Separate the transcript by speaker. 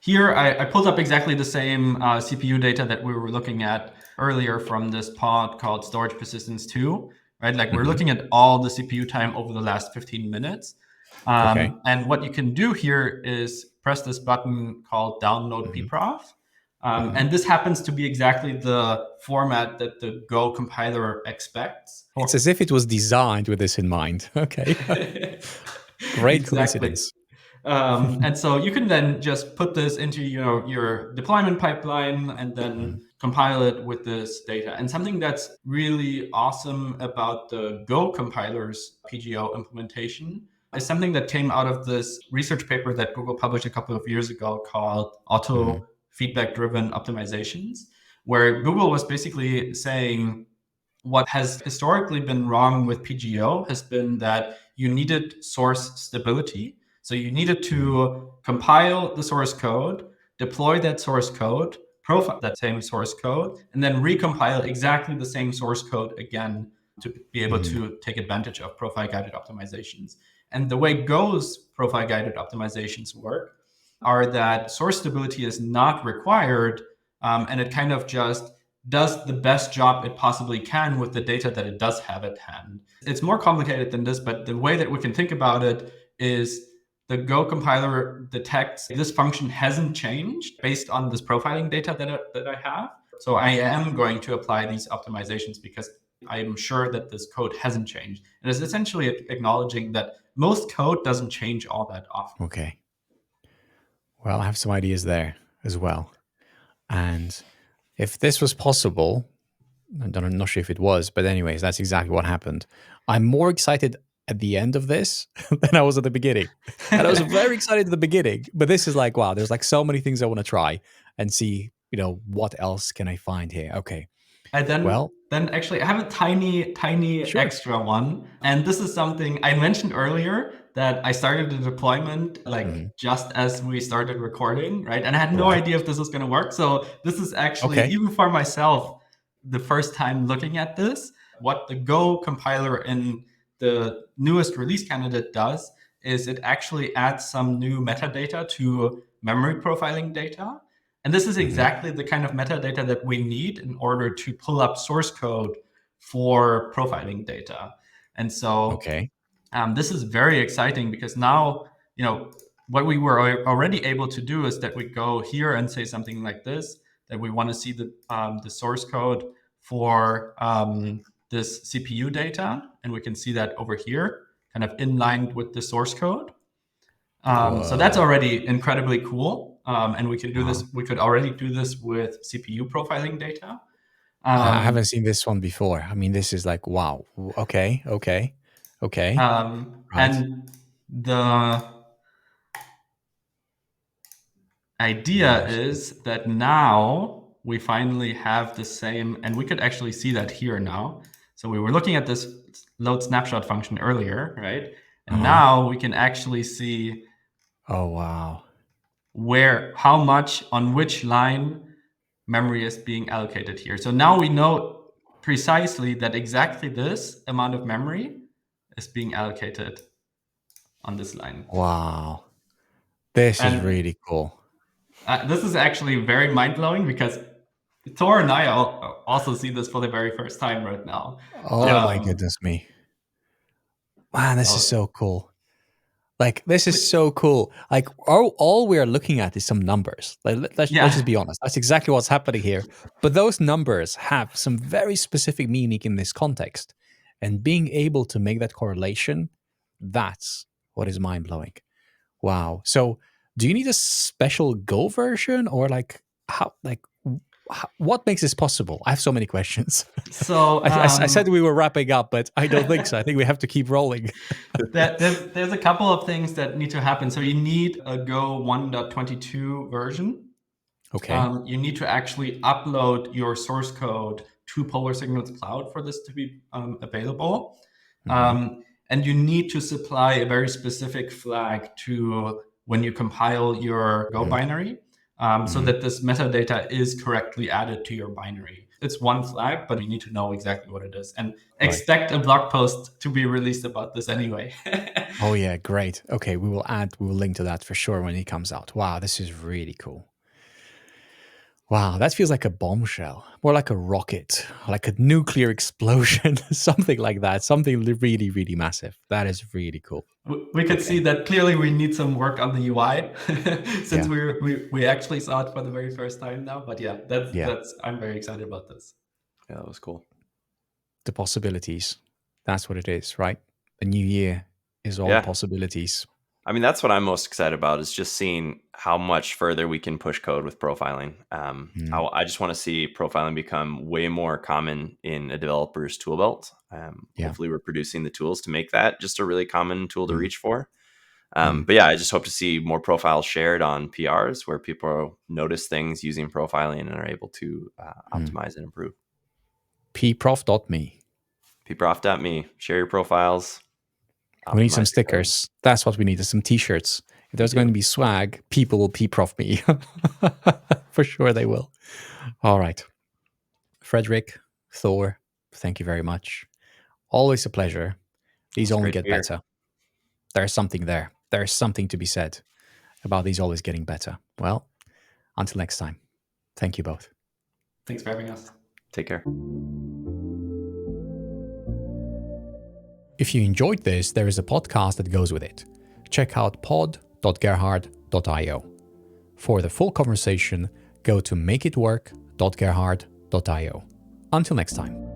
Speaker 1: Here, I pulled up exactly the same CPU data that we were looking at earlier from this pod called Storage Persistence 2, right? Like we're
Speaker 2: Mhm.
Speaker 1: looking at all the CPU time over the last 15 minutes.
Speaker 2: Okay.
Speaker 1: And what you can do here is press this button called download
Speaker 2: Mhm.
Speaker 1: pprof.
Speaker 2: Mhm.
Speaker 1: And this happens to be exactly the format that the Go compiler expects.
Speaker 2: It's as if it was designed with this in mind. Okay. Great
Speaker 1: Exactly.
Speaker 2: coincidence.
Speaker 1: And so you can then just put this into your deployment pipeline and
Speaker 2: Mhm.
Speaker 1: then compile it with this data. And something that's really awesome about the Go compiler's PGO implementation is something that came out of this research paper that Google published a couple of years ago called
Speaker 2: Mhm.
Speaker 1: Auto Feedback Driven Optimizations, where Google was basically saying what has historically been wrong with PGO has been that you needed source stability. So you needed
Speaker 2: Mhm.
Speaker 1: to compile the source code, deploy that source code, profile that same source code, and then recompile exactly the same source code again to be able
Speaker 2: Mhm.
Speaker 1: to take advantage of profile guided optimizations. And the way Go's profile guided optimizations work are that source stability is not required, and it kind of just does the best job it possibly can with the data that it does have at hand. It's more complicated than this, but the way that we can think about it is the Go compiler detects this function hasn't changed based on this profiling data that I have. So I am going to apply these optimizations because I'm sure that this code hasn't changed. And it's essentially acknowledging that most code doesn't change all that often.
Speaker 2: Okay. Well, I have some ideas there as well. And if this was possible, I'm not sure if it was, but anyways, that's exactly what happened. I'm more excited at the end of this than I was at the beginning. And I was very excited at the beginning, but this is like, wow, there's like so many things I want to try and see, what else can I find here? Okay.
Speaker 1: And then
Speaker 2: Well,
Speaker 1: then actually I have a tiny
Speaker 2: sure.
Speaker 1: extra one. And this is something I mentioned earlier that I started the deployment like
Speaker 2: Mhm.
Speaker 1: just as we started recording, right? And I had no
Speaker 2: Right.
Speaker 1: idea if this was going to work. So this is actually,
Speaker 2: Okay.
Speaker 1: even for myself, the first time looking at this. What the Go compiler in the newest release candidate does is it actually adds some new metadata to memory profiling data. And this is
Speaker 2: Mhm.
Speaker 1: exactly the kind of metadata that we need in order to pull up source code for profiling data. And so
Speaker 2: Okay.
Speaker 1: this is very exciting because now, what we were already able to do is that we go here and say something like this, that we want to see the source code for this CPU data. And we can see that over here, kind of in line with the source code. So that's
Speaker 2: Whoa.
Speaker 1: already incredibly cool. And we can do
Speaker 2: Uh-huh.
Speaker 1: this. We could already do this with CPU profiling data.
Speaker 2: I haven't
Speaker 1: Um,
Speaker 2: seen this one before. I mean, this is like, wow. Okay. Okay. Okay. Right.
Speaker 1: and the idea
Speaker 2: Yes.
Speaker 1: is that now we finally have the same, and we could actually see that here now. So we were looking at this load snapshot function earlier, right? And
Speaker 2: Uh-huh.
Speaker 1: now we can actually see
Speaker 2: Oh, wow.
Speaker 1: how much on which line memory is being allocated here. So now we know precisely that exactly this amount of memory is being allocated on this line.
Speaker 2: Wow. This is
Speaker 1: And
Speaker 2: really cool.
Speaker 1: this is actually very mind blowing because Thor and I also see this for the very first time right now.
Speaker 2: Oh my goodness me. Man, this is
Speaker 1: So
Speaker 2: so cool. Like, this is so cool. Like, all we are looking at is some numbers. Like, let's just
Speaker 1: yeah,
Speaker 2: be honest. That's exactly what's happening here. But those numbers have some very specific meaning in this context. And being able to make that correlation, that's what is mind blowing. Wow. So, do you need a special Go version, or like what makes this possible? I have so many questions.
Speaker 1: so
Speaker 2: I said we were wrapping up, but I don't think so. I think we have to keep rolling.
Speaker 1: there's a couple of things that need to happen. So you need a Go 1.22 version.
Speaker 2: Okay.
Speaker 1: You need to actually upload your source code to Polar Signals Cloud for this to be available.
Speaker 2: Hmm.
Speaker 1: And you need to supply a very specific flag to when you compile your Go
Speaker 2: Hmm.
Speaker 1: binary, so
Speaker 2: Hmm.
Speaker 1: that this metadata is correctly added to your binary. it's one flag, but we need to know exactly what it is and
Speaker 2: Right.
Speaker 1: expect a blog post to be released about this anyway.
Speaker 2: Oh yeah, great. Okay, we will link to that for sure when it comes out. Wow, this is really cool. Wow, that feels like a bombshell, more like a rocket, like a nuclear explosion, something like that, something really, really massive. That is really cool.
Speaker 1: We could see
Speaker 2: Okay.
Speaker 1: that clearly we need some work on the UI since
Speaker 2: Yeah.
Speaker 1: we actually saw it for the very first time now. But yeah,
Speaker 2: Yeah.
Speaker 1: that's I'm very excited about this.
Speaker 3: Yeah, that was cool.
Speaker 2: The possibilities. That's what it is, right? A new year is all
Speaker 3: Yeah.
Speaker 2: possibilities.
Speaker 3: I mean, that's what I'm most excited about, is just seeing how much further we can push code with profiling. I just want to see profiling become way more common in a developer's tool belt.
Speaker 2: Yeah.
Speaker 3: Hopefully we're producing the tools to make that just a really common tool to reach for.
Speaker 2: Mm.
Speaker 3: But yeah, I just hope to see more profiles shared on PRs where people notice things using profiling and are able to optimize and improve.
Speaker 2: pprof.me.
Speaker 3: pprof.me. Share your profiles.
Speaker 2: We need some
Speaker 3: optimize your code.
Speaker 2: stickers. That's what we need. Is some t-shirts. If there's going to be swag, people will pprof me. For sure they will. All right. Frederick, Thor, thank you very much. Always a pleasure. These
Speaker 3: It's
Speaker 2: only
Speaker 3: great
Speaker 2: get
Speaker 3: to hear.
Speaker 2: better. There's something there. There's something to be said about these always getting better. Well, until next time. Thank you both.
Speaker 1: Thanks for having us.
Speaker 3: Take care.
Speaker 2: If you enjoyed this, there is a podcast that goes with it. Check out pod.gerhard.io. For the full conversation, go to makeitwork.gerhard.io. Until next time.